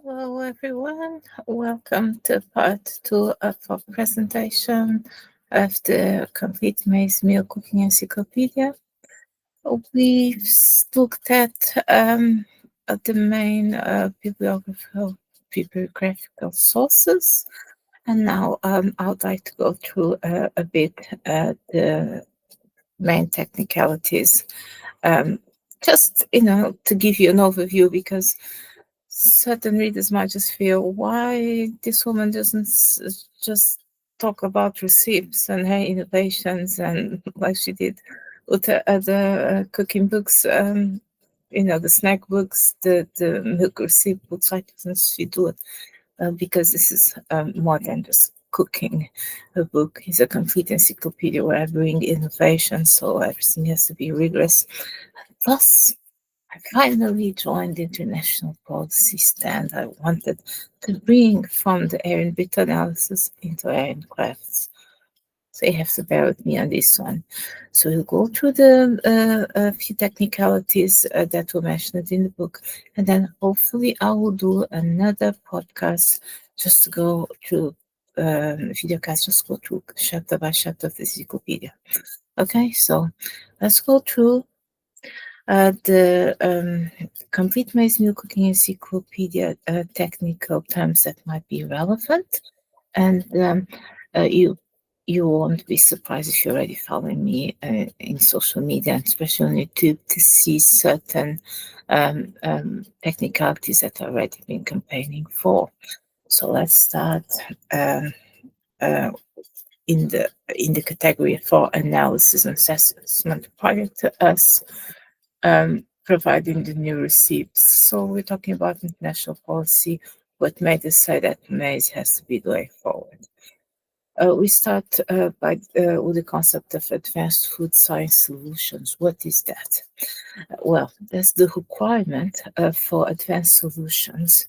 Hello, everyone. Welcome to part 2 of our presentation of the complete Maize Meal Cooking Encyclopedia. We've looked at the main bibliographical sources, and now I would like to go through a bit the main technicalities. Just, to give you an overview, because certain readers might just feel, why this woman doesn't just talk about recipes and her innovations, and like she did with the other cooking books, the snack books, the milk recipe books. Why doesn't she do it? Because this is more than just cooking. A book is a complete encyclopedia where I bring innovation, so everything has to be rigorous. Plus, I finally joined the international policy stand I wanted to bring from the air and bit analysis into air and crafts. So you have to bear with me on this one. So we'll go through the a few technicalities that were mentioned in the book, and then hopefully I will do another podcast just to go through videocast, just go through chapter by chapter of the encyclopedia. Okay, so let's go through the complete Maize Meal Cooking Encyclopedia technical terms that might be relevant, and you won't be surprised if you're already following me in social media, especially on YouTube, to see certain technicalities that I've already been campaigning for. So let's start in the category for analysis and assessment prior to us providing the new receipts. So we're talking about international policy, what made us say that maize has to be the way forward. We start with the concept of advanced food science solutions. What is that? Well, that's the requirement for advanced solutions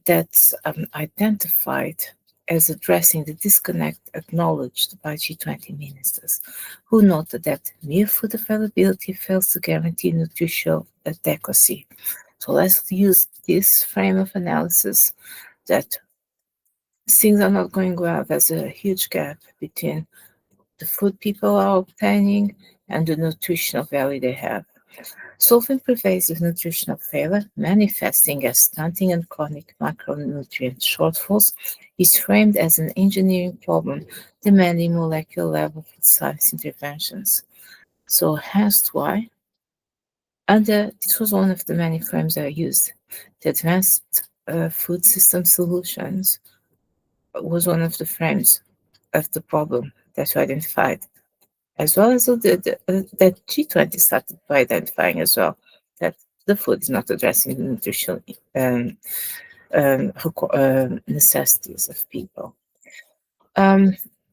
that's identified as addressing the disconnect acknowledged by G20 ministers, who noted that mere food availability fails to guarantee nutritional adequacy. So let's use this frame of analysis that things are not going well. There's a huge gap between the food people are obtaining and the nutritional value they have. Solving pervasive nutritional failure, manifesting as stunting and chronic macronutrient shortfalls, is framed as an engineering problem demanding molecular level food science interventions. So hence why, this was one of the many frames I used. The advanced food system solutions was one of the frames of the problem that we identified, as well as that G20 started by identifying as well that the food is not addressing the nutritional necessities of people.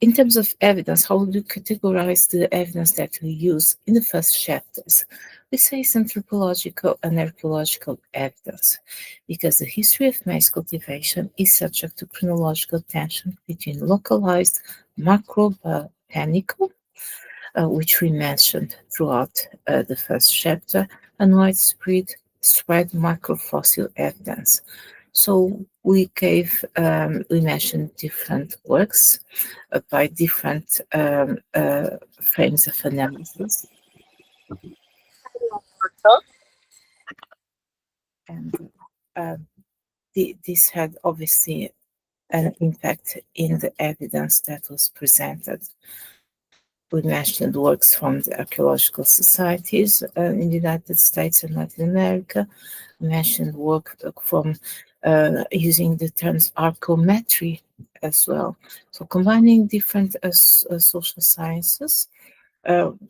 In terms of evidence, how would you categorize the evidence that we use in the first chapters? We say it's anthropological and archaeological evidence, because the history of maize cultivation is subject to chronological tension between localized macrobotanical, which we mentioned throughout the first chapter, and widespread microfossil evidence. So we mentioned different works by different frames of analysis. And this had obviously an impact in the evidence that was presented. We mentioned works from the archaeological societies in the United States and Latin America. We mentioned work from using the terms archaeometry as well. So combining different social sciences,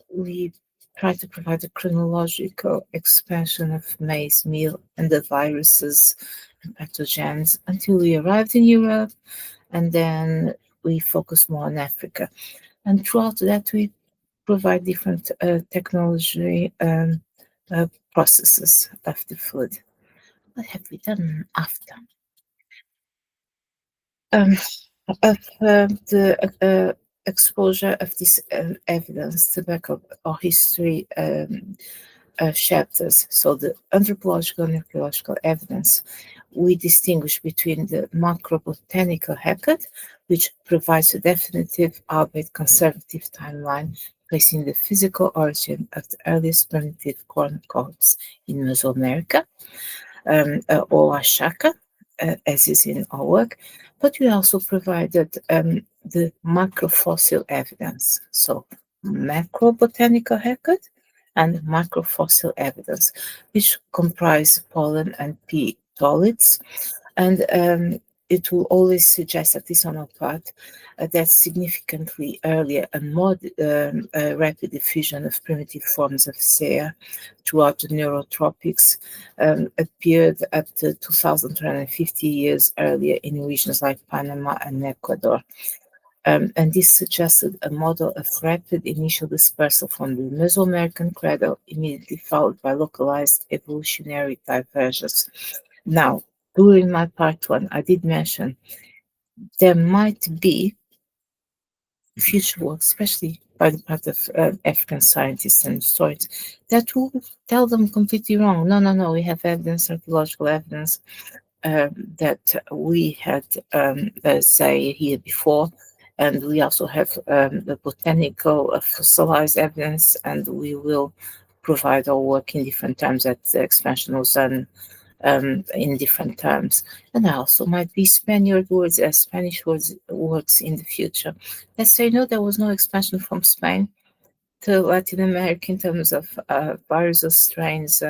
we try to provide a chronological expansion of maize meal and the viruses and pathogens until we arrived in Europe, and then we focused more on Africa. And throughout that, we provide different technology processes of the food. What have we done after? Of the exposure of this evidence to back up our history chapters, so the anthropological and archaeological evidence, we distinguish between the macrobotanical haircut, which provides a definitive, albeit conservative, timeline placing the physical origin of the earliest primitive corn cobs in Mesoamerica, or Ashaka, as is in our work, but we also provided the macrofossil evidence. So, macrobotanical haircut and macrofossil evidence, which comprise pollen and pea tollids. And it will always suggest, at least on our part, that significantly earlier and more rapid diffusion of primitive forms of SEA throughout the neurotropics appeared up to 2,350 years earlier in regions like Panama and Ecuador. And this suggested a model of rapid initial dispersal from the Mesoamerican cradle, immediately followed by localized evolutionary divergence. Now, during my part one, I did mention there might be future work, especially by the part of African scientists and historians, that will tell them completely wrong. No, we have evidence, archaeological evidence, that we had, say, here before, and we also have the botanical fossilized evidence, and we will provide our work in different terms that the expansion was done in different terms. And I also might be Spaniard words as Spanish works in the future. Let's say, no, there was no expansion from Spain to Latin America in terms of viruses, strains,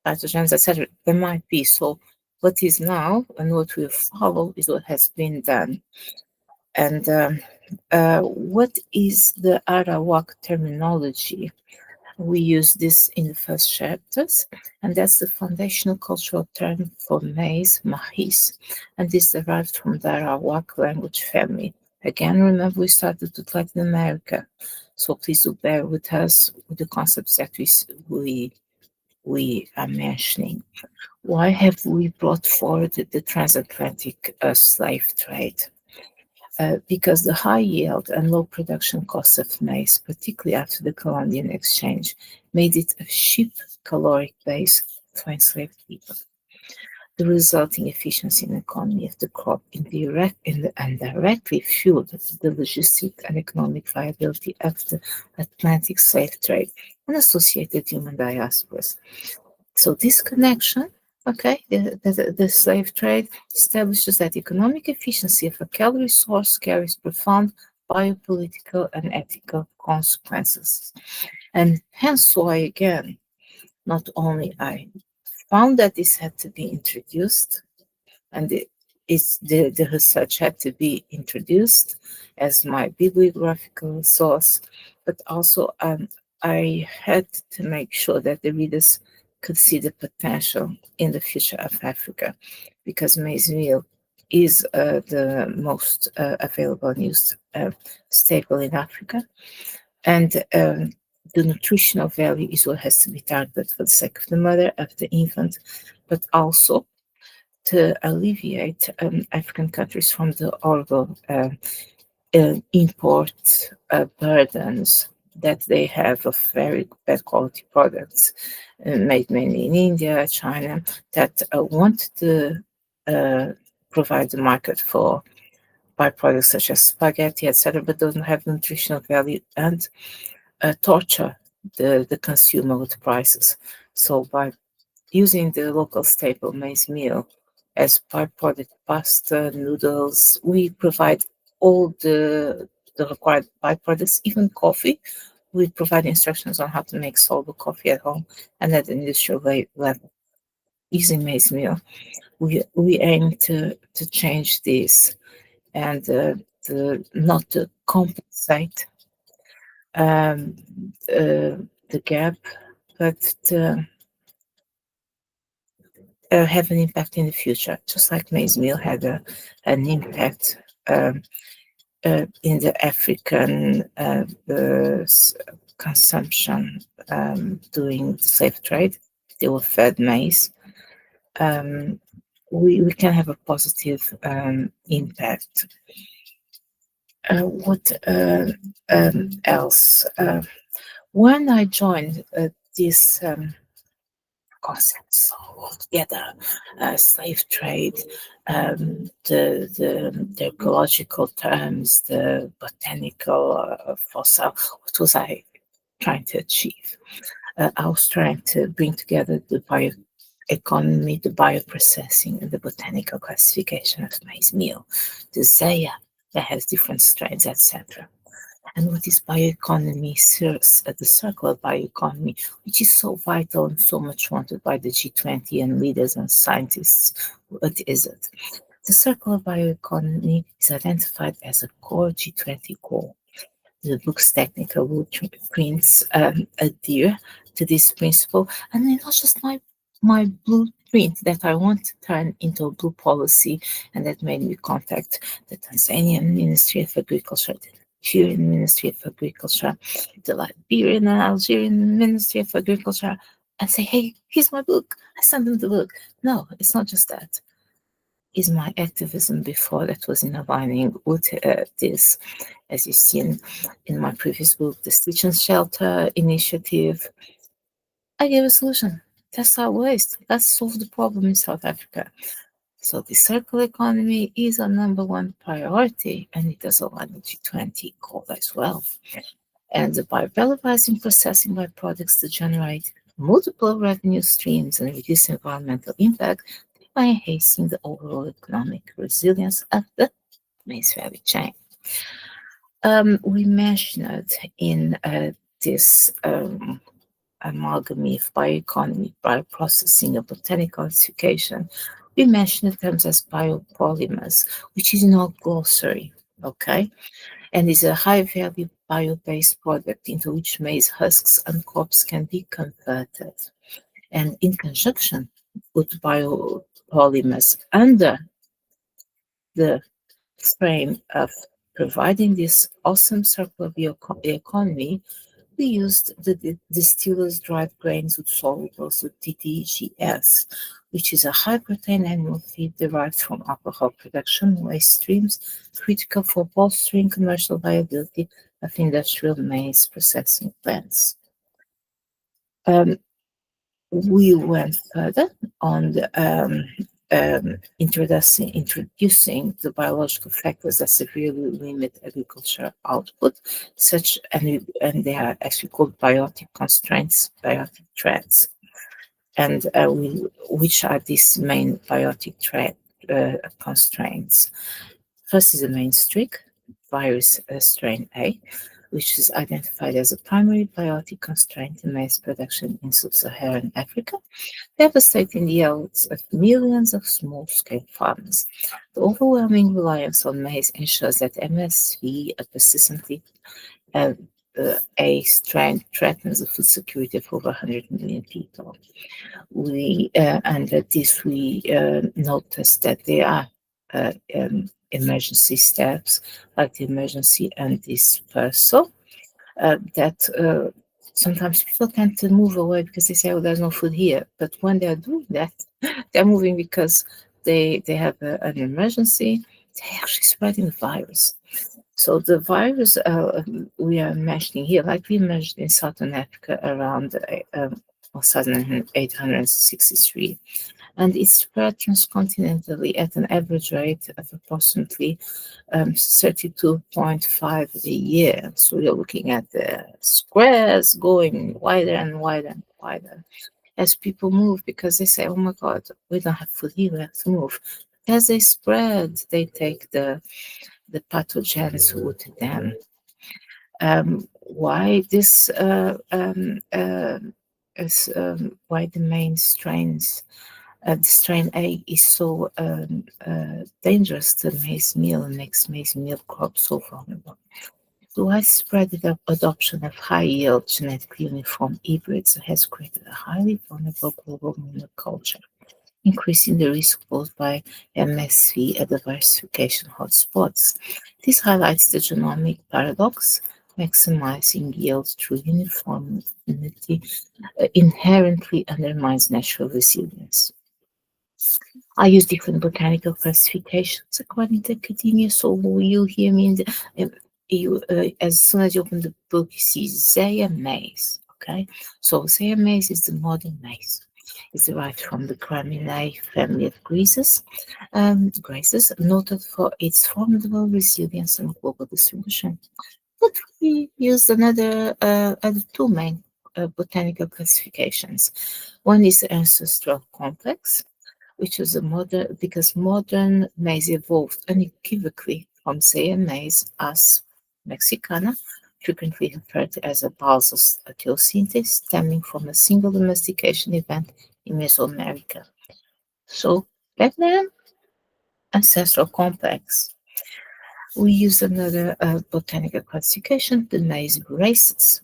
pathogens, etc. There might be. So what is now and what will follow is what has been done. And what is the Arawak terminology? We use this in the first chapters, and that's the foundational cultural term for maize, maíz, and this derived from the Arawak language family. Again, remember we started with Latin America, so please do bear with us with the concepts that we are mentioning. Why have we brought forward the transatlantic slave trade? Because the high yield and low production costs of maize, particularly after the Columbian Exchange, made it a cheap caloric base for enslaved people. The resulting efficiency and economy of the crop indirectly fueled the logistic and economic viability of the Atlantic slave trade and associated human diasporas. So this connection, the slave trade establishes that economic efficiency of a calorie source carries profound biopolitical and ethical consequences. And hence why, again, not only I found that this had to be introduced, and the research had to be introduced as my bibliographical source, but also I had to make sure that the readers could see the potential in the future of Africa, because maize meal is the most available and used staple in Africa, and the nutritional value is what has to be targeted for the sake of the mother, of the infant, but also to alleviate African countries from the horrible import burdens that they have of very bad quality products made mainly in India, China, that want to provide the market for byproducts such as spaghetti, etc., but doesn't have nutritional value and torture the consumer with prices. So by using the local staple maize meal as byproduct pasta, noodles, we provide all the required byproducts, even coffee. We provide instructions on how to make soluble coffee at home and at an industrial level using maize meal. We aim to change this and not to compensate the gap, but to have an impact in the future, just like maize meal had an impact in the African consumption during the slave trade. They were fed maize. We can have a positive impact. What else? When I joined this concepts altogether. Slave trade, the ecological terms, the botanical, fossil. What was I trying to achieve? I was trying to bring together the bioeconomy, the bioprocessing, and the botanical classification of maize meal, the Zeya that has different strains, etc. And what is bioeconomy serves at the circular bioeconomy, which is so vital and so much wanted by the G20 and leaders and scientists. What is it? The circular bioeconomy is identified as a core G20 goal. The book's technical blueprints adhere to this principle, and it's not just my blueprint that I want to turn into a blue policy, and that made me contact the Tanzanian Ministry of Agriculture, the Nigerian Ministry of Agriculture, the Liberian and Algerian Ministry of Agriculture, and say, hey, here's my book. I sent them the book. No, it's not just that. Is my activism before that was in aligning with this, as you've seen in my previous book, the Stitch and Shelter initiative. I gave a solution. That's our waste. Let's solve the problem in South Africa. So the circular economy is our number one priority, and it does align with G20 goal as well. And by valorizing processing byproducts to generate multiple revenue streams and reduce environmental impact, by enhancing the overall economic resilience of the maize value chain. We mentioned in this amalgamy of bioeconomy, bioprocessing, and botanical classification, we mentioned terms as biopolymers, which is in our glossary, okay? And is a high-value bio-based product into which maize husks and cobs can be converted. And in conjunction with biopolymers under the frame of providing this awesome circular economy, we used the distillers' dried grains with solubles with DDGS, which is a high-protein animal feed derived from alcohol production waste streams, critical for bolstering commercial viability of industrial maize processing plants. We went further on the introducing the biological factors that severely limit agricultural output, and they are actually called biotic constraints, biotic threats. And which are these main biotic constraints? First is the main streak, virus strain A, which is identified as a primary biotic constraint in maize production in sub-Saharan Africa, devastating the yields of millions of small-scale farmers. The overwhelming reliance on maize ensures that MSV, a persistently A strain, threatens the food security of over 100 million people. Under this, we noticed that there are emergency steps, like the emergency and dispersal, that sometimes people tend to move away because they say, oh, there's no food here. But when they're doing that, they're moving because they have an emergency. They're actually spreading the virus. So the virus we are mentioning here, like we mentioned in Southern Africa around 1863, and it spread transcontinentally at an average rate of approximately 32.5 a year. So you're looking at the squares going wider and wider and wider as people move, because they say, oh my God, we don't have food here, we have to move. As they spread, they take the pathogens with them. Why this why the main strains, the strain A is so dangerous to maize meal and makes maize meal crop so vulnerable. The widespread adoption of high-yield, genetically uniform hybrids has created a highly vulnerable global monoculture, increasing the risk posed by MSV at diversification hotspots. This highlights the genomic paradox. Maximizing yield through uniformity inherently undermines natural resilience. I use different botanical classifications according to academia, so you hear me in the, as soon as you open the book, you see Zeya maize, okay? So Zeya maize is the modern maize. It's derived from the Graminae family of graces, noted for its formidable resilience and global distribution. But we used other two main botanical classifications. One is the ancestral complex, which is because modern maize evolved unequivocally from Zea maize as mexicana, frequently referred to as a Balsas atheosynthesis, stemming from a single domestication event in Mesoamerica. So back then, ancestral complex. We use another botanical classification, the maize races.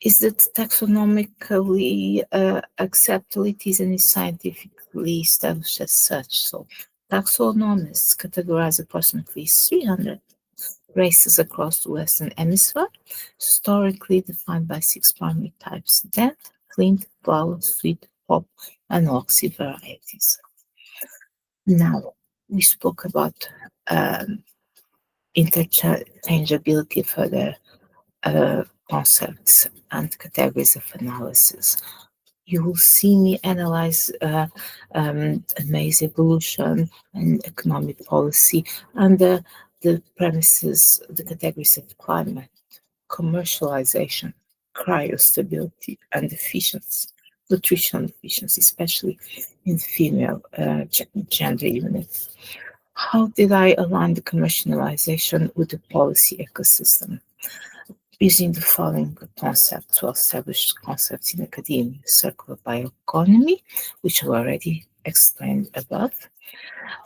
Is it taxonomically acceptable? It is, and is scientifically established as such. So taxonomists categorize approximately 300 races across the Western Hemisphere, historically defined by 6 primary types: dent, flint, flower, sweet, pop, and oxy varieties. Now, we spoke about interchangeability for the concepts and categories of analysis. You will see me analyze maize evolution and economic policy under the premises, the categories of climate, commercialization, cryostability, and efficiency, nutritional efficiency, especially in female gender units. How did I align the commercialization with the policy ecosystem? Using the following concepts, well-established concepts in academia: circular bioeconomy, which I already explained above,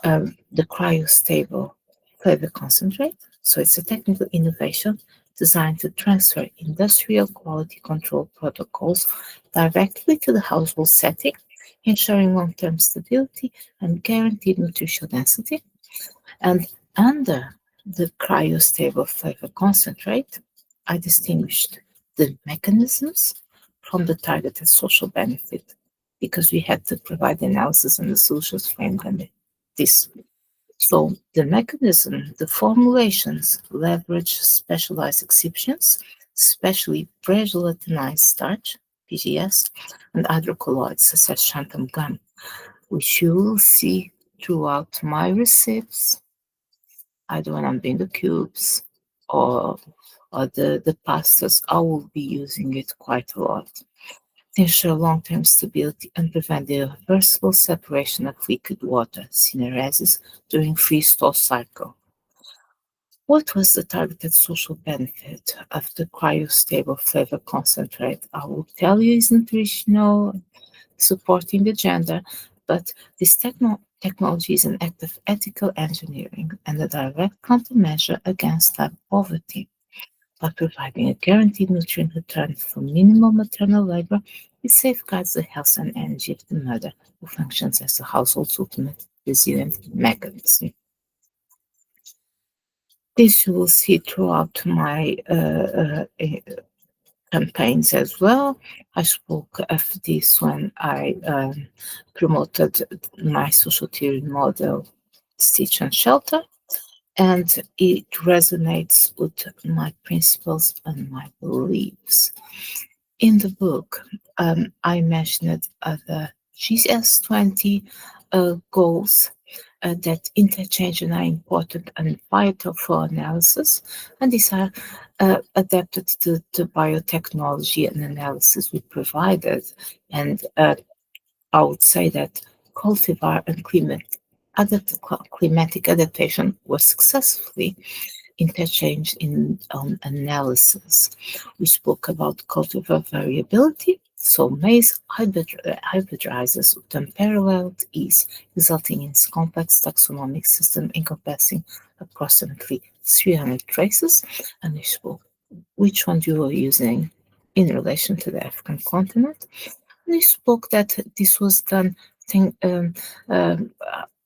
the cryostable flavor concentrate. So it's a technical innovation designed to transfer industrial quality control protocols directly to the household setting, ensuring long-term stability and guaranteed nutritional density. And under the cryostable flavor concentrate, I distinguished the mechanisms from the targeted social benefit, because we had to provide the analysis and the solutions framed under this. So the mechanism, the formulations leverage specialized excipients, especially pre-gelatinized starch, PGS, and hydrocolloids such as xanthan gum, which you will see throughout my recipes, either when I'm doing the cubes or the pastas. I will be using it quite a lot to ensure long-term stability and prevent the irreversible separation of liquid water, syneresis, during freeze-thaw cycle. What was the targeted social benefit of the cryostable flavor concentrate? I will tell you is nutritional, supporting the gender, but this technology is an act of ethical engineering and a direct countermeasure against lab poverty. By providing a guaranteed nutrient return for minimal maternal labor, it safeguards the health and energy of the mother, who functions as the household's ultimate resilient mechanism. This you will see throughout my campaigns as well. I spoke of this when I promoted my social theory model, Stitch and Shelter, and it resonates with my principles and my beliefs. In the book, I mentioned the GS20 goals that interchange and are important and vital for analysis, and these are adapted to the biotechnology and analysis we provided. And I would say that cultivar and climatic adaptation were successfully interchanged in analysis. We spoke about cultivar variability. So maize hybridizes with unparalleled ease, resulting in a complex taxonomic system encompassing approximately 300 traces. And we spoke which one you were using in relation to the African continent. We spoke that this was done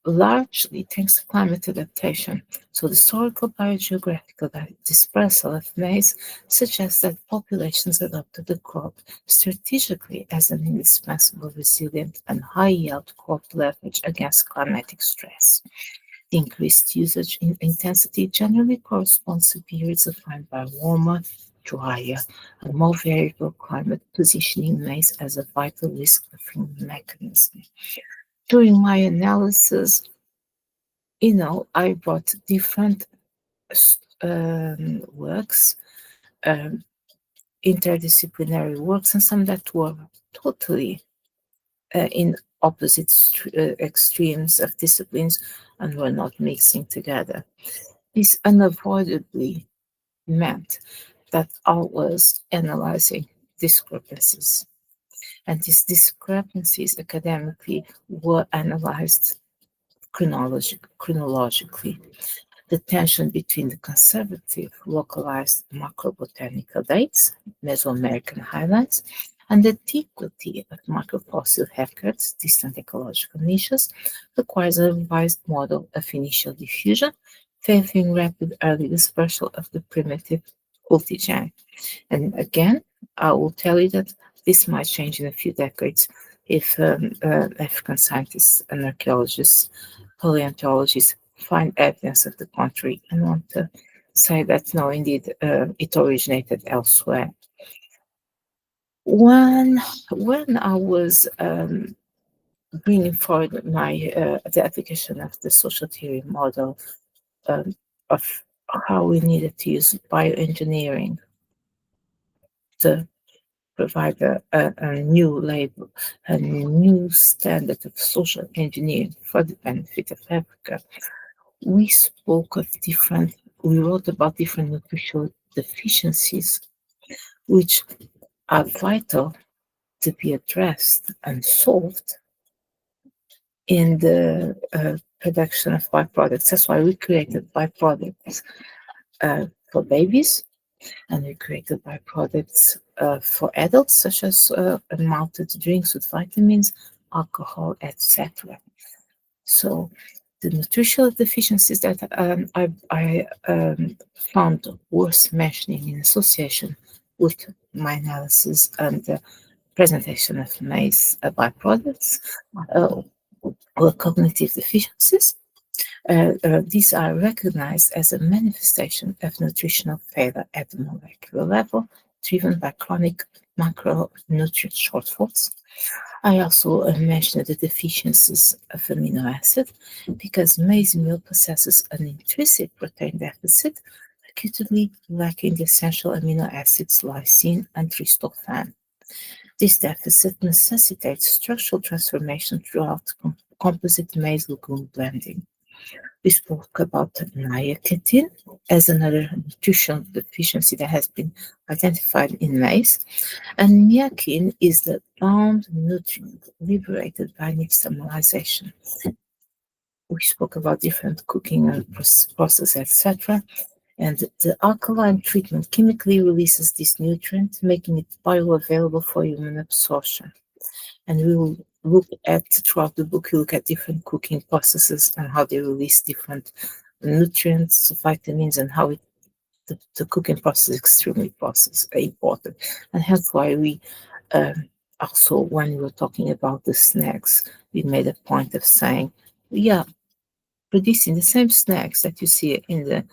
largely thanks to climate adaptation. So the historical biogeographical dispersal of maize suggests that populations adopted the crop strategically as an indispensable, resilient, and high-yield crop leverage against climatic stress. The increased usage in intensity generally corresponds to periods defined by warmer drier and more variable climate, positioning maize as a vital risk-free mechanism. During my analysis, I brought different works, um, interdisciplinary works, and some that were totally in opposite extremes of disciplines and were not mixing together. This unavoidably meant that I was analyzing discrepancies. And these discrepancies academically were analyzed chronologically. The tension between the conservative, localized macrobotanical dates, Mesoamerican highlands, and the antiquity of macrofossil records, distant ecological niches, requires a revised model of initial diffusion, favoring rapid early dispersal of the primitive cultigen. And again, I will tell you that this might change in a few decades if African scientists and archaeologists, paleontologists find evidence of the contrary and want to say that no, indeed, it originated elsewhere. When I was bringing forward the application of the social theory model of how we needed to use bioengineering to provide a new label, a new standard of social engineering for the benefit of Africa, we wrote about different nutritional deficiencies, which are vital to be addressed and solved in the production of byproducts. That's why we created byproducts for babies, and we created byproducts for adults, such as malted drinks with vitamins, alcohol, etc. So the nutritional deficiencies that I found worth mentioning in association with my analysis and the presentation of maize byproducts were cognitive deficiencies. These are recognized as a manifestation of nutritional failure at the molecular level, driven by chronic macronutrient shortfalls. I also mentioned the deficiencies of amino acid because maize meal possesses an intrinsic protein deficit, acutely lacking the essential amino acids lysine and tryptophan. This deficit necessitates structural transformation throughout composite maize legume blending. We spoke about niacin as another nutritional deficiency that has been identified in maize, and niacin is the bound nutrient liberated by nixtamalization. We spoke about different cooking and process, etc. And the alkaline treatment chemically releases this nutrient, making it bioavailable for human absorption. And we will look at, throughout the book, you look at different cooking processes and how they release different nutrients, vitamins, and how the cooking process is extremely important. And hence why we also, when we were talking about the snacks, we made a point of saying, yeah, producing the same snacks that you see in the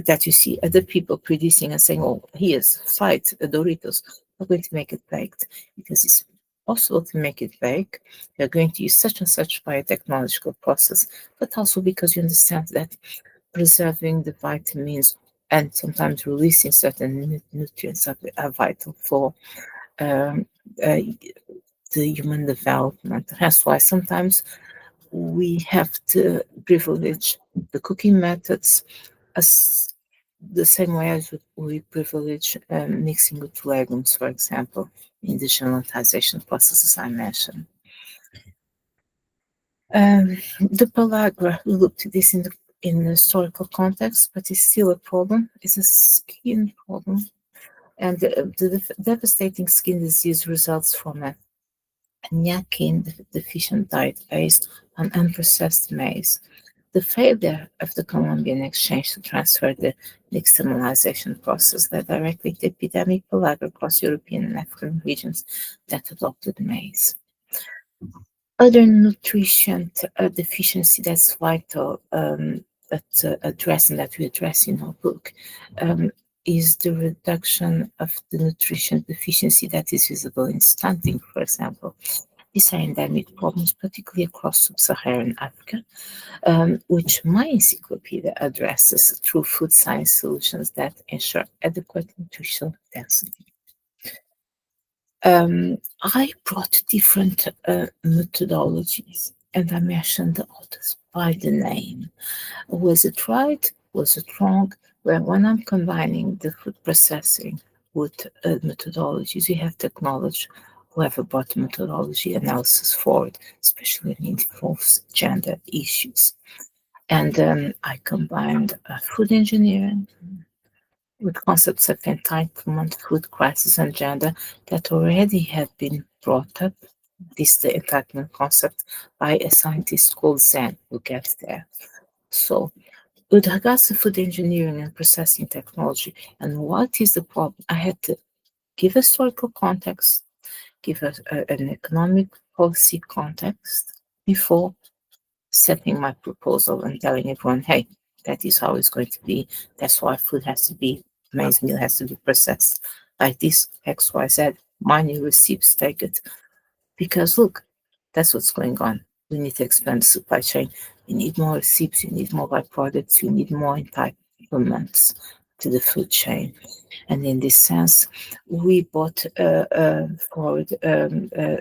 that you see other people producing and saying, oh, here's fight Doritos, we're going to make it baked because it's possible to make it bake. You're going to use such and such biotechnological process, but also because you understand that preserving the vitamins and sometimes releasing certain nutrients are vital for the human development. That's why sometimes we have to privilege the cooking methods as the same way as we privilege mixing with legumes, for example, in the gelatinization processes I mentioned. The pellagra, we looked at this in the historical context, but it's still a problem. It's a skin problem, and the devastating skin disease results from a niacin deficient diet based on unprocessed maize. The failure of the Colombian exchange to transfer the nixtamalization process led directly to epidemic pellagra across European and African regions that adopted maize. Other nutrition deficiency that's vital address and that we address in our book is the reduction of the nutrition deficiency that is visible in stunting, for example. These are endemic problems, particularly across sub-Saharan Africa, which my encyclopedia addresses through food science solutions that ensure adequate nutritional density. I brought different methodologies, and I mentioned the authors by the name. Was it right? Was it wrong? Well, when I'm combining the food processing with methodologies, we have to acknowledge whoever brought the methodology analysis forward, especially when it involves gender issues. And I combined food engineering with concepts of entitlement, food crisis, and gender that already had been brought up. This the entitlement concept by a scientist called Zen. We'll get there. So, with regards to food engineering and processing technology, and what is the problem? I had to give historical context, give an economic policy context before setting my proposal and telling everyone, hey, that is how it's going to be. That's why food has to be, maize meal has to be processed like this, X, Y, Z. My new receipts take it. Because look, that's what's going on. We need to expand the supply chain. We need more receipts, you need more byproducts, you need more entitlements to the food chain. And in this sense, we brought forward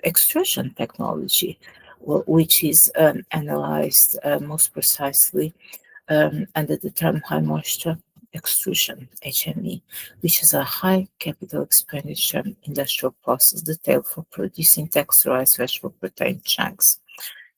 extrusion technology, which is analyzed most precisely under the term high moisture extrusion, HME, which is a high capital expenditure industrial process detailed for producing texturized vegetable protein chunks.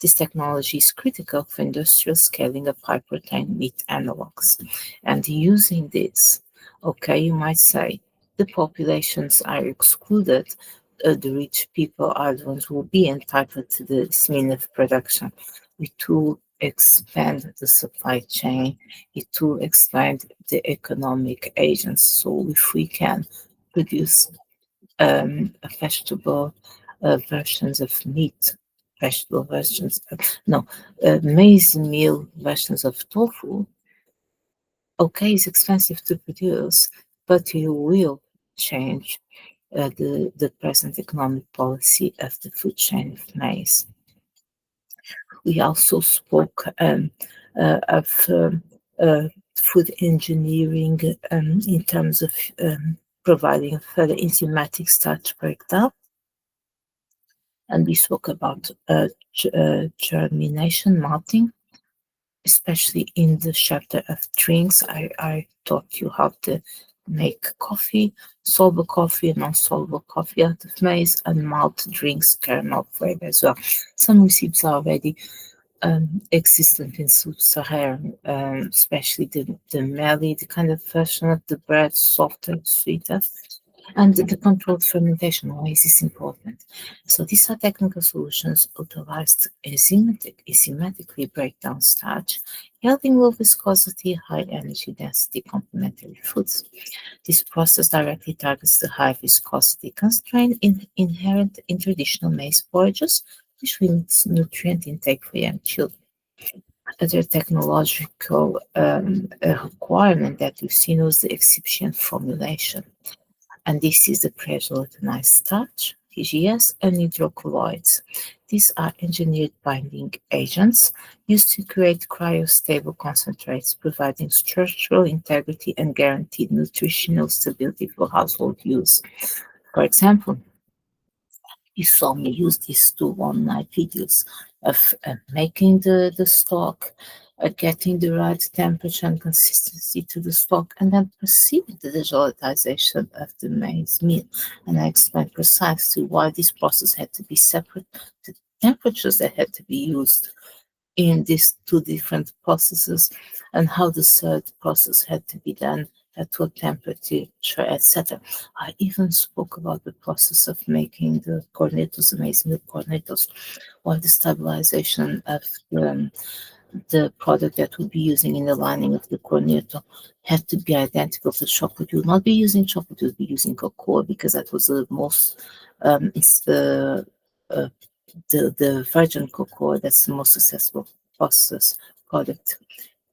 This technology is critical for industrial scaling of high protein meat analogs. And using this, okay, you might say the populations are excluded. The rich people are the ones who will be entitled to this mean of production. It will expand the supply chain. It will expand the economic agents. So if we can produce vegetable versions of meat, vegetable versions of, maize meal versions of tofu, okay, it's expensive to produce, but it will change the present economic policy of the food chain of maize. We also spoke of food engineering in terms of providing further enzymatic starch breakdown. And we spoke about germination, malting, especially in the chapter of drinks. I taught you how to make coffee, soluble coffee, non-soluble coffee out of maize, and malt drinks, caramel flavor as well. Some recipes are already existent in sub-Saharan, especially the melly, the kind of version of the bread, softer, sweeter, and the controlled fermentation. Why is this important? So these are technical solutions utilized to enzymatically break down starch, yielding low viscosity, high energy density complementary foods. This process directly targets the high viscosity constraint inherent in traditional maize porridges, which limits nutrient intake for young children. Other technological requirement that we've seen was the excipient formulation. And this is the pre-gelatinized starch, PGS, and hydrocolloids. These are engineered binding agents used to create cryostable concentrates, providing structural integrity and guaranteed nutritional stability for household use. For example, you saw me use these two one-night videos of making the stock, getting the right temperature and consistency to the stock, and then proceeding to the gelatinization of the maize meal. And I explained precisely why this process had to be separate, the temperatures that had to be used in these two different processes, and how the third process had to be done at what temperature, etc. I even spoke about the process of making the cornetos, the maize meal cornetos, or the stabilization of the product that we'll be using in the lining of the cornetto had to be identical to chocolate. We will not be using chocolate, we'll be using cocoa, because that was the most, it's the virgin cocoa that's the most successful process product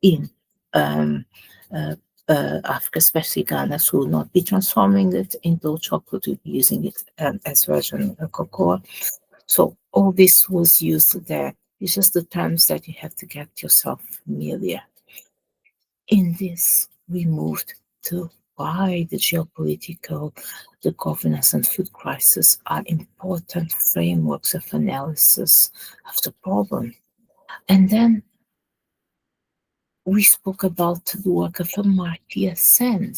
in um, uh, Africa, especially Ghana, so will not be transforming it into chocolate, we'll be using it as virgin cocoa. So all this was used there. It's just the terms that you have to get yourself familiar. In this, we moved to why the geopolitical, the governance, and food crisis are important frameworks of analysis of the problem. And then we spoke about the work of Amartya Sen.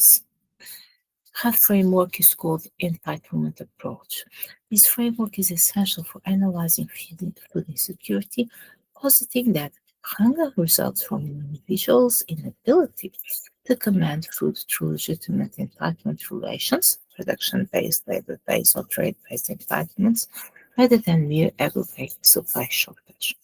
Her framework is called entitlement approach. This framework is essential for analyzing food insecurity, positing that hunger results from an individual's inability to command food through legitimate entitlement relations, production-based, labor-based, or trade-based entitlements, rather than mere aggravated supply shortage.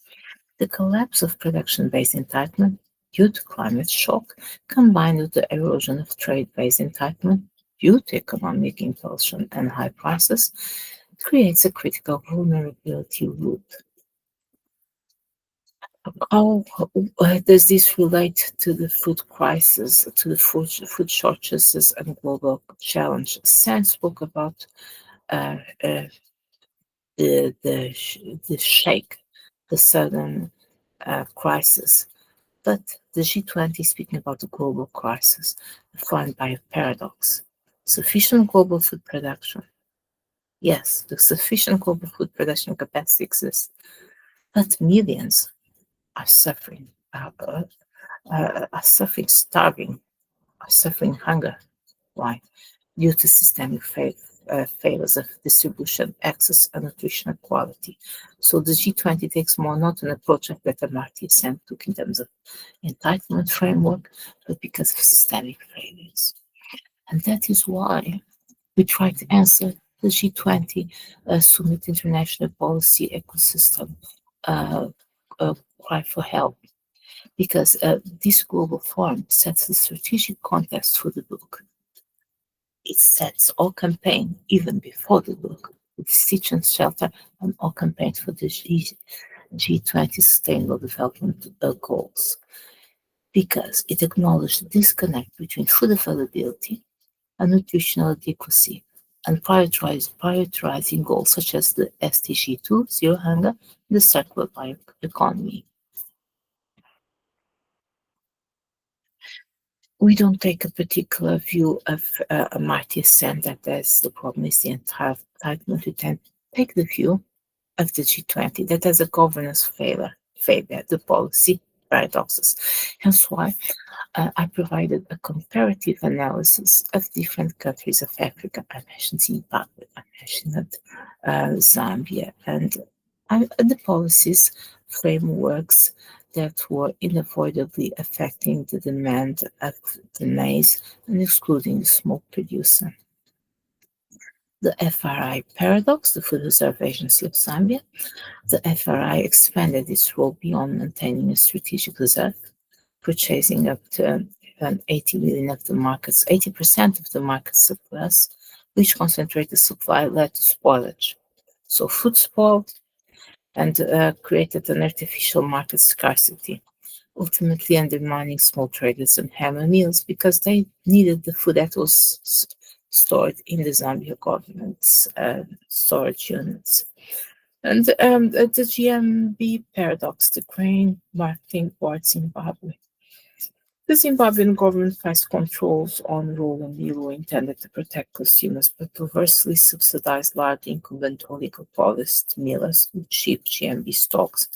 The collapse of production-based entitlement due to climate shock, combined with the erosion of trade-based entitlement due to economic impulsion and high prices, creates a critical vulnerability loop. How does this relate to the food crisis, to the food shortages and global challenge? Sen spoke about uh, uh, the shake, the sudden crisis. But the G20 is speaking about the global crisis, defined by a paradox. Sufficient global food production. Yes, the sufficient global food production capacity exists, but millions are suffering, starving, are suffering hunger. Why? Due to systemic failures of distribution, access, and nutritional quality. So the G20 takes more not an approach that Amartya Sen took in terms of entitlement framework, but because of systemic failures. And that is why we try to answer the G20 Summit International Policy Ecosystem cry for help, because this global forum sets the strategic context for the book. It sets all campaign, even before the book, with Stitch and Shelter, and all campaigns for the G20 Sustainable Development Goals, because it acknowledged the disconnect between food availability and nutritional adequacy, and prioritizing goals such as the SDG 2, zero hunger, and the circular bioeconomy. We don't take a particular view of Amartya Sen that the problem is the entire entitlement. We tend to take the view of the G20 that has a governance failure, the policy paradoxes. Hence why I provided a comparative analysis of different countries of Africa. I mentioned Zimbabwe, I mentioned Zambia, and the policies, frameworks that were unavoidably affecting the demand of the maize and excluding the small producer. The FRI paradox, the Food Reserve Agency of Zambia. The FRI expanded its role beyond maintaining a strategic reserve, purchasing up to 80 million of the market's 80% of the market surplus, which concentrated supply led to spoilage. So food spoiled and created an artificial market scarcity, ultimately undermining small traders and hammer mills because they needed the food that was stored in the Zambia government's storage units. And the GMB paradox, the Grain Marketing Board Zimbabwe. The Zimbabwean government placed controls on raw and meal intended to protect consumers, but perversely subsidized large incumbent oligopolist millers with cheap GMB stocks,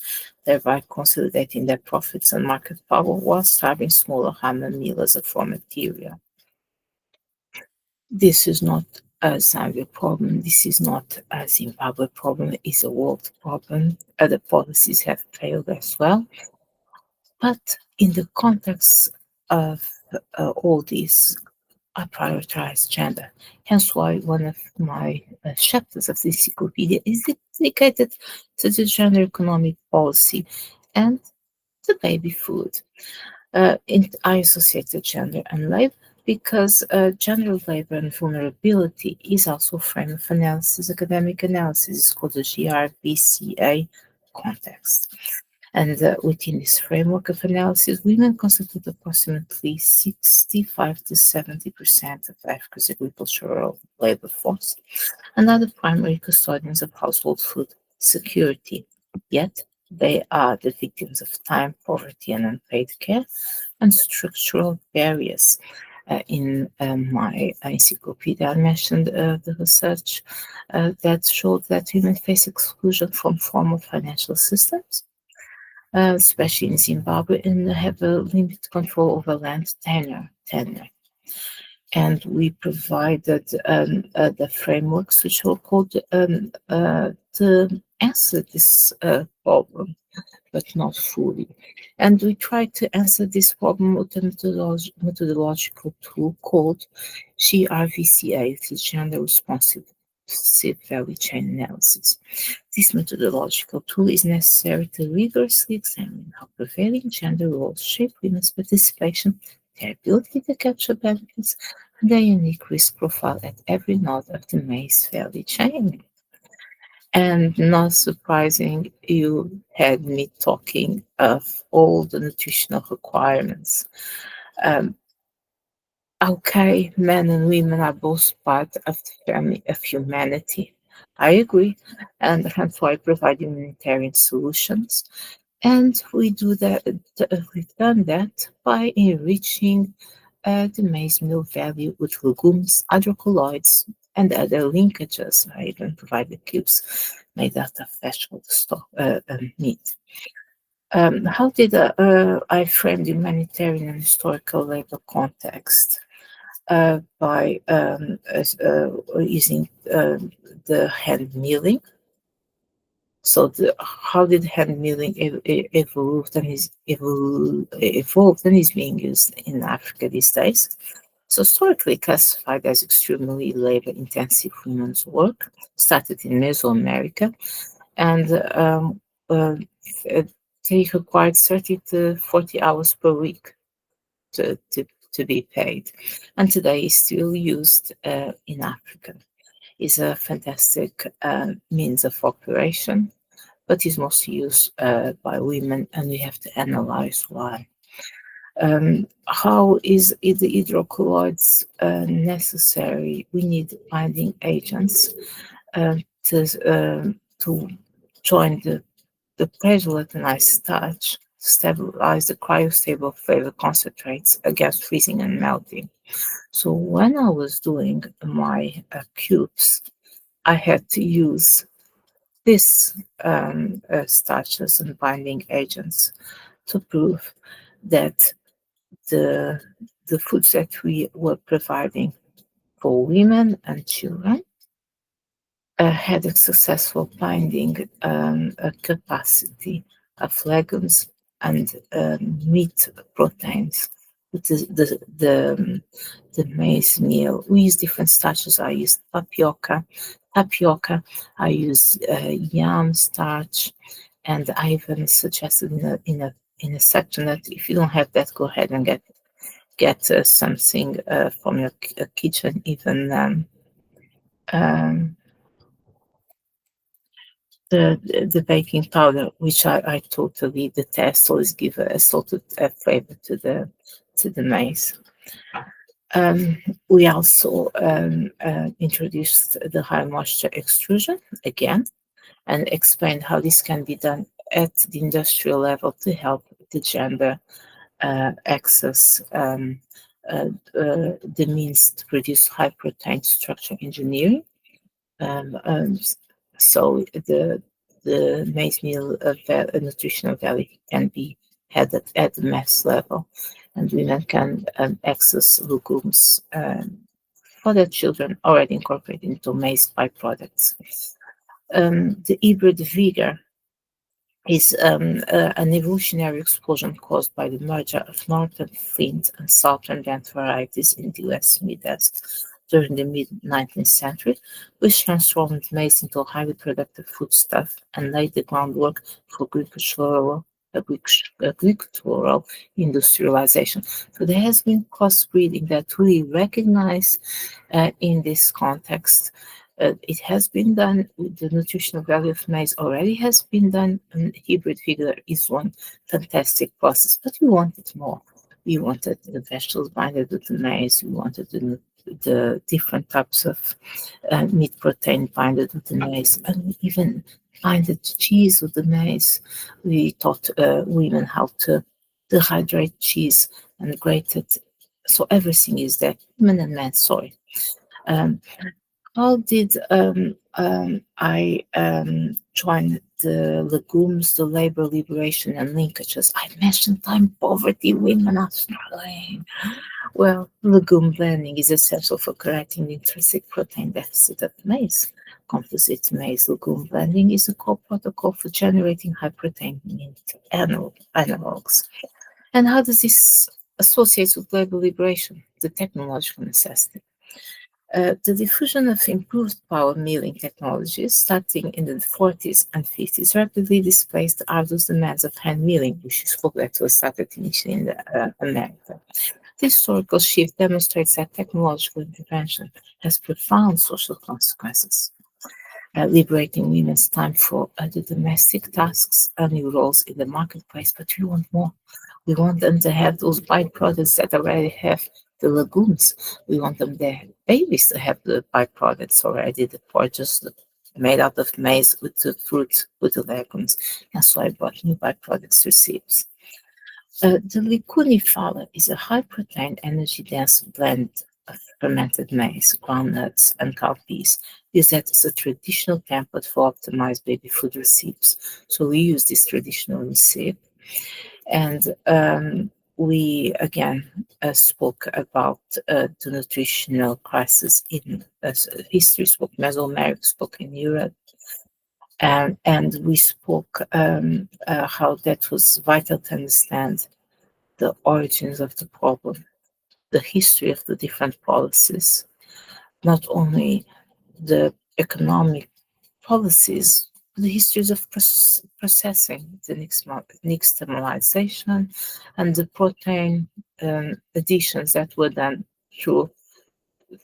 thereby consolidating their profits and market power while starving smaller hammer millers of raw material. This is not a Zambia problem. This is not a Zimbabwe problem. It's a world problem. Other policies have failed as well. But in the context of all this, I prioritize gender. Hence why one of my chapters of the Encyclopedia is dedicated to the gender economic policy and the baby food. I associated gender and labor because gender, labor, and vulnerability is also a frame of analysis, academic analysis. It's called the GRBCA context. And within this framework of analysis, women constitute approximately 65 to 70% of Africa's agricultural labor force and are the primary custodians of household food security. Yet, they are the victims of time, poverty, and unpaid care, and structural barriers. In my encyclopedia, I mentioned the research that showed that women face exclusion from formal financial systems, especially in Zimbabwe, and have a limited control over land tenure. And we provided the frameworks which were called to answer this problem, but not fully. And we tried to answer this problem with a methodological tool called GRVCA, which is Gender Responsive Value Chain Analysis. This methodological tool is necessary to rigorously examine how prevailing gender roles shape women's participation, their ability to capture benefits, and their unique risk profile at every node of the maize value chain. And not surprising, you had me talking of all the nutritional requirements. Um, okay, men and women are both part of the family of humanity. I agree, and hence why I provide humanitarian solutions. And we do that. We've done that by enriching the maize meal value with legumes, hydrocolloids, and other linkages. I even provide the cubes made out of vegetable meat. How did I frame the humanitarian and historical labor context? By using the hand milling. So how did hand milling evolved and is being used in Africa these days? So historically classified as extremely labor-intensive women's work, started in Mesoamerica, and they required 30 to 40 hours per week to be paid, and today is still used in Africa. It's a fantastic means of operation, but is mostly used by women, and we have to analyze why. How is the hydrocolloids necessary? We need binding agents to join the pre-gelatinized starch to stabilize the cryostable flavor concentrates against freezing and melting. So when I was doing my cubes, I had to use this starches and binding agents to prove that the foods that we were providing for women and children had a successful binding capacity of legumes and meat proteins. The maize meal. We use different starches. I use tapioca. I use yam starch, and I even suggested in a section that if you don't have that, go ahead and get something from your kitchen, even the baking powder, which I totally detest, always give a salted flavor to the maize. We also introduced the high moisture extrusion again, and explained how this can be done at the industrial level to help the gender access the means to produce high protein structure engineering. So the maize meal nutritional value can be had at the mass level, and women can access legumes for their children already incorporated into maize byproducts. The hybrid vigor is an evolutionary explosion caused by the merger of northern flint and southern bent varieties in the U.S. Midwest during the mid-19th century, which transformed maize into a highly productive foodstuff and laid the groundwork for agricultural industrialization. So there has been crossbreeding that we recognize in this context It has been done. The nutritional value of maize already has been done, and hybrid figure is one fantastic process. But we wanted more. We wanted the vegetables binded with the maize. We wanted the different types of meat protein binded with the maize, and we even binded cheese with the maize. We taught women how to dehydrate cheese and grate it. So everything is there, women and men. Sorry. Um, how did I join the legumes, the labor liberation and linkages? I mentioned time poverty, women are struggling. Well, legume blending is essential for correcting the intrinsic protein deficit of maize. Composite maize legume blending is a core protocol for generating high protein meat analogs. And how does this associate with labor liberation? The technological necessity. The diffusion of improved power milling technologies starting in the 40s and 50s rapidly displaced the arduous demands of hand milling, which is what that was started initially in America. This historical shift demonstrates that technological intervention has profound social consequences, liberating women's time for the domestic tasks and new roles in the marketplace. But we want more. We want them to have those byproducts that already have the legumes. We want them, their babies, to have the byproducts already, the porridges made out of maize with the fruit, with the legumes. And so I brought new byproducts recipes. The licunifala is a high-protein, energy-dense blend of fermented maize, groundnuts, and cowpeas used as a traditional template for optimized baby food recipes. So we use this traditional recipe, and we again spoke about the nutritional crisis in history, spoke Mesoamerica, spoke in Europe. And we spoke how that was vital to understand the origins of the problem, the history of the different policies, not only the economic policies, the histories of processing, the nixtamalization, and the protein additions that were done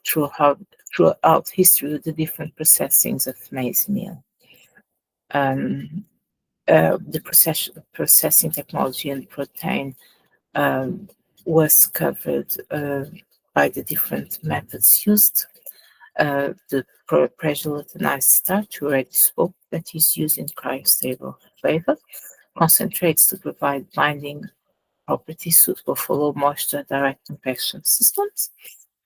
throughout history with the different processings of maize meal. The processing technology and protein was covered by the different methods used. The pre-gelatinized starch, we already spoke, that is used in cryostable flavor, concentrates to provide binding properties suitable for low moisture direct compaction systems.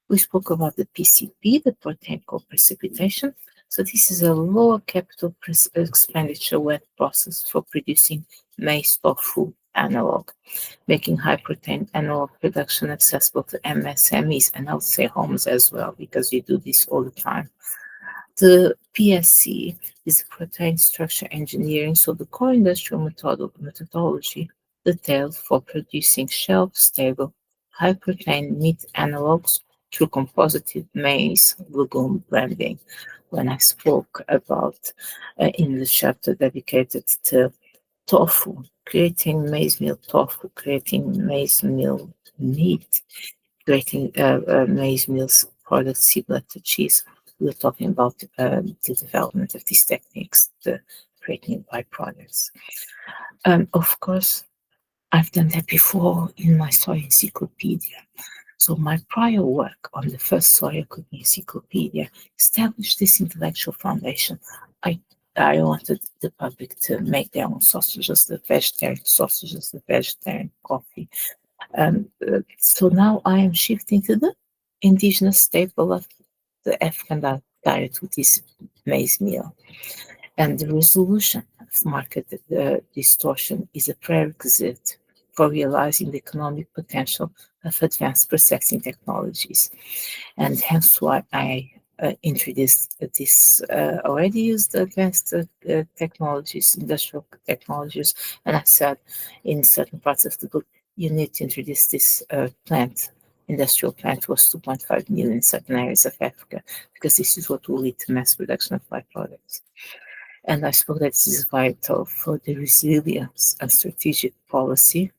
We spoke about the PCP, the protein co-precipitation. So this is a lower capital expenditure wet process for producing maize tofu analog, making high protein analog production accessible to MSMEs, and I would say homes as well, because we do this all the time. The PSC is protein structure engineering, so the core industrial methodology detailed for producing shelf-stable, high-protein meat analogs through composited maize legume blending. When I spoke about in the chapter dedicated to tofu, creating maize meal tofu, creating maize meal meat, creating maize meals products similar to cheese, we're talking about the development of these techniques, the creating byproducts. Of course, I've done that before in my soy encyclopedia. So my prior work on the first soya cooking encyclopedia established this intellectual foundation. I wanted the public to make their own sausages, the vegetarian coffee. So now I am shifting to the indigenous staple of the African diet, which is maize meal. And the resolution of market distortion is a prerequisite for realizing the economic potential of advanced processing technologies. And hence why I introduced this, already used advanced technologies, industrial technologies, and I said in certain parts of the book, you need to introduce this industrial plant was 2.5 million in certain areas of Africa, because this is what will lead to mass production of byproducts. And I suppose that this is vital for the resilience and strategic policy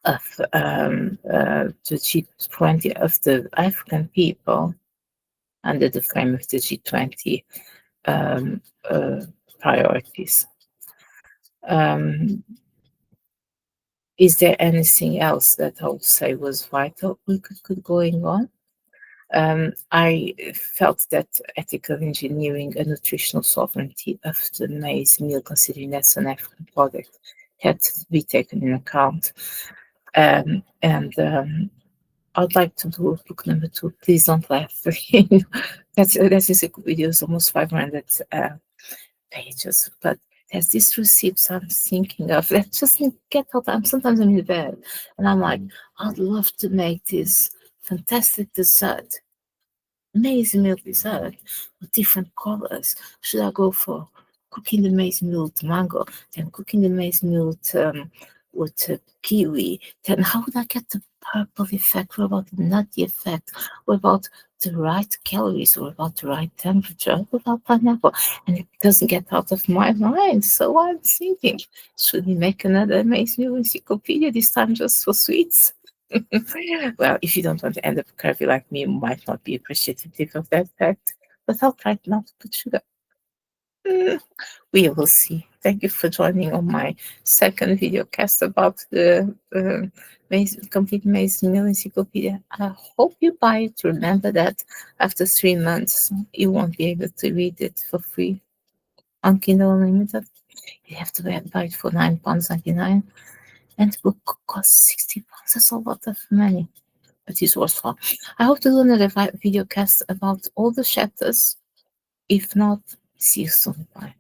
of the G20 of the African people under the frame of the G20 priorities. Is there anything else that I would say was vital we could going on? I felt that ethical engineering and nutritional sovereignty of the maize meal, considering that's an African product, had to be taken in account. And I'd like to do book number 2. Please don't laugh. That's Encyclopedia is almost 500 pages, but there's these receipts I'm thinking of that just get out. Sometimes I'm in bed and I'm like, I'd love to make this fantastic dessert, maize meal dessert with different colors. Should I go for cooking the maize meal with mango, then cooking the maize meal with kiwi? Then how would I get the purple effect? What about the nutty effect? What about the right calories? What about the right temperature? What about pineapple? And it doesn't get out of my mind. So I'm thinking, should we make another maize meal encyclopedia, this time just for sweets? Well, if you don't want to end up curvy like me, you might not be appreciative of that fact, but I'll try not to put sugar. We will see. Thank you for joining on my second video cast about the complete Maize Meal Encyclopedia. I hope you buy it. Remember that after 3 months, you won't be able to read it for free on Kindle Unlimited. You have to buy it for £9.99, and the book costs £60. That's a lot of money, but it's worthwhile. I hope to do another video cast about all the chapters. If not, see you soon. Bye.